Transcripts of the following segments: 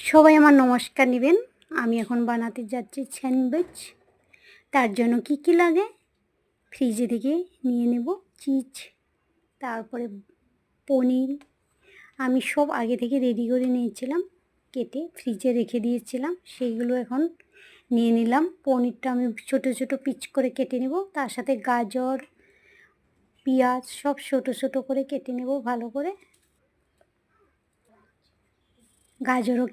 সবাই আমার নমস্কার নেবেন। আমি এখন বানাতে যাচ্ছি স্যান্ডউইচ। তার জন্য কি কি লাগে ফ্রিজে থেকে নিয়ে নেব। চিজ, তারপরে পনির আমি সব আগে থেকে রেডি করে নিয়েছিলাম, কেটে ফ্রিজে রেখে দিয়েছিলাম। সেইগুলো এখন নিয়ে নিলাম। পনিরটা আমি ছোট ছোট পিচ করে কেটে নেব। তার সাথে গাজর, পেঁয়াজ সব ছোট ছোট করে কেটে নেব ভালো করে। গাজরও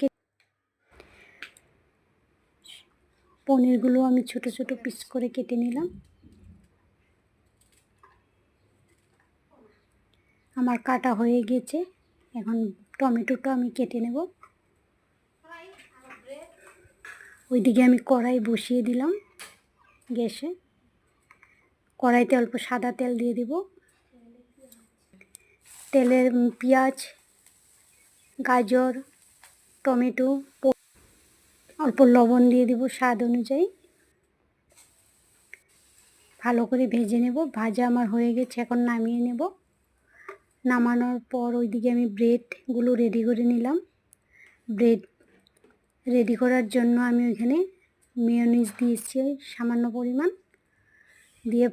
পনিরগুলো আমি ছোট ছোট পিস করে কেটে নিলাম। আমার কাটা হয়ে গেছে। এখন টমেটোটা আমি কেটে নেব। ওইদিকে আমি কড়াই বসিয়ে দিলাম গ্যাসে। কড়াইতে অল্প সাদা তেল দিয়ে দেব। তেলের পেঁয়াজ, গাজর, টমেটো, অল্প লবণ দিয়ে দেব স্বাদ অনুযায়ী। ভালো করে ভেজে নেব। ভাজা আমার হয়ে গেছে, এখন নামিয়ে নেব। নামানোর পর ওইদিকে আমি ব্রেডগুলো রেডি করে নিলাম। ব্রেড রেডি করার জন্য আমি ওইখানে মেয়োনিজ দিয়েছি সামান্য পরিমাণ, দিয়ে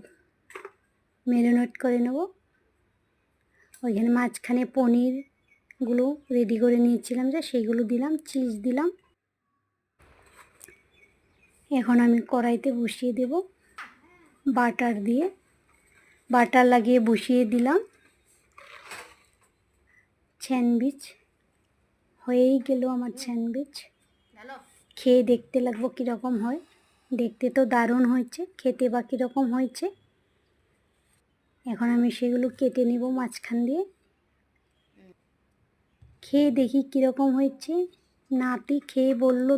ম্যারিনেট করে নেব। ওইখানে মাঝখানে পনিরগুলো রেডি করে নিয়েছিলাম যে সেইগুলো দিলাম, চিজ দিলাম। এখন আমি কড়াইতে বসিয়ে দেব বাটার দিয়ে। বাটার লাগিয়ে বসিয়ে দিলাম। স্যান্ডউইচ হয়েই গেল আমার স্যান্ডউইচ। খেয়ে দেখতে লাগবো কীরকম হয়। দেখতে তো দারুণ হয়েছে, খেতে বা কীরকম হয়েছে। এখন আমি সেগুলো কেটে নেব মাঝখান দিয়ে। খেয়ে দেখি কীরকম হয়েছে। নাতি খেয়ে বলল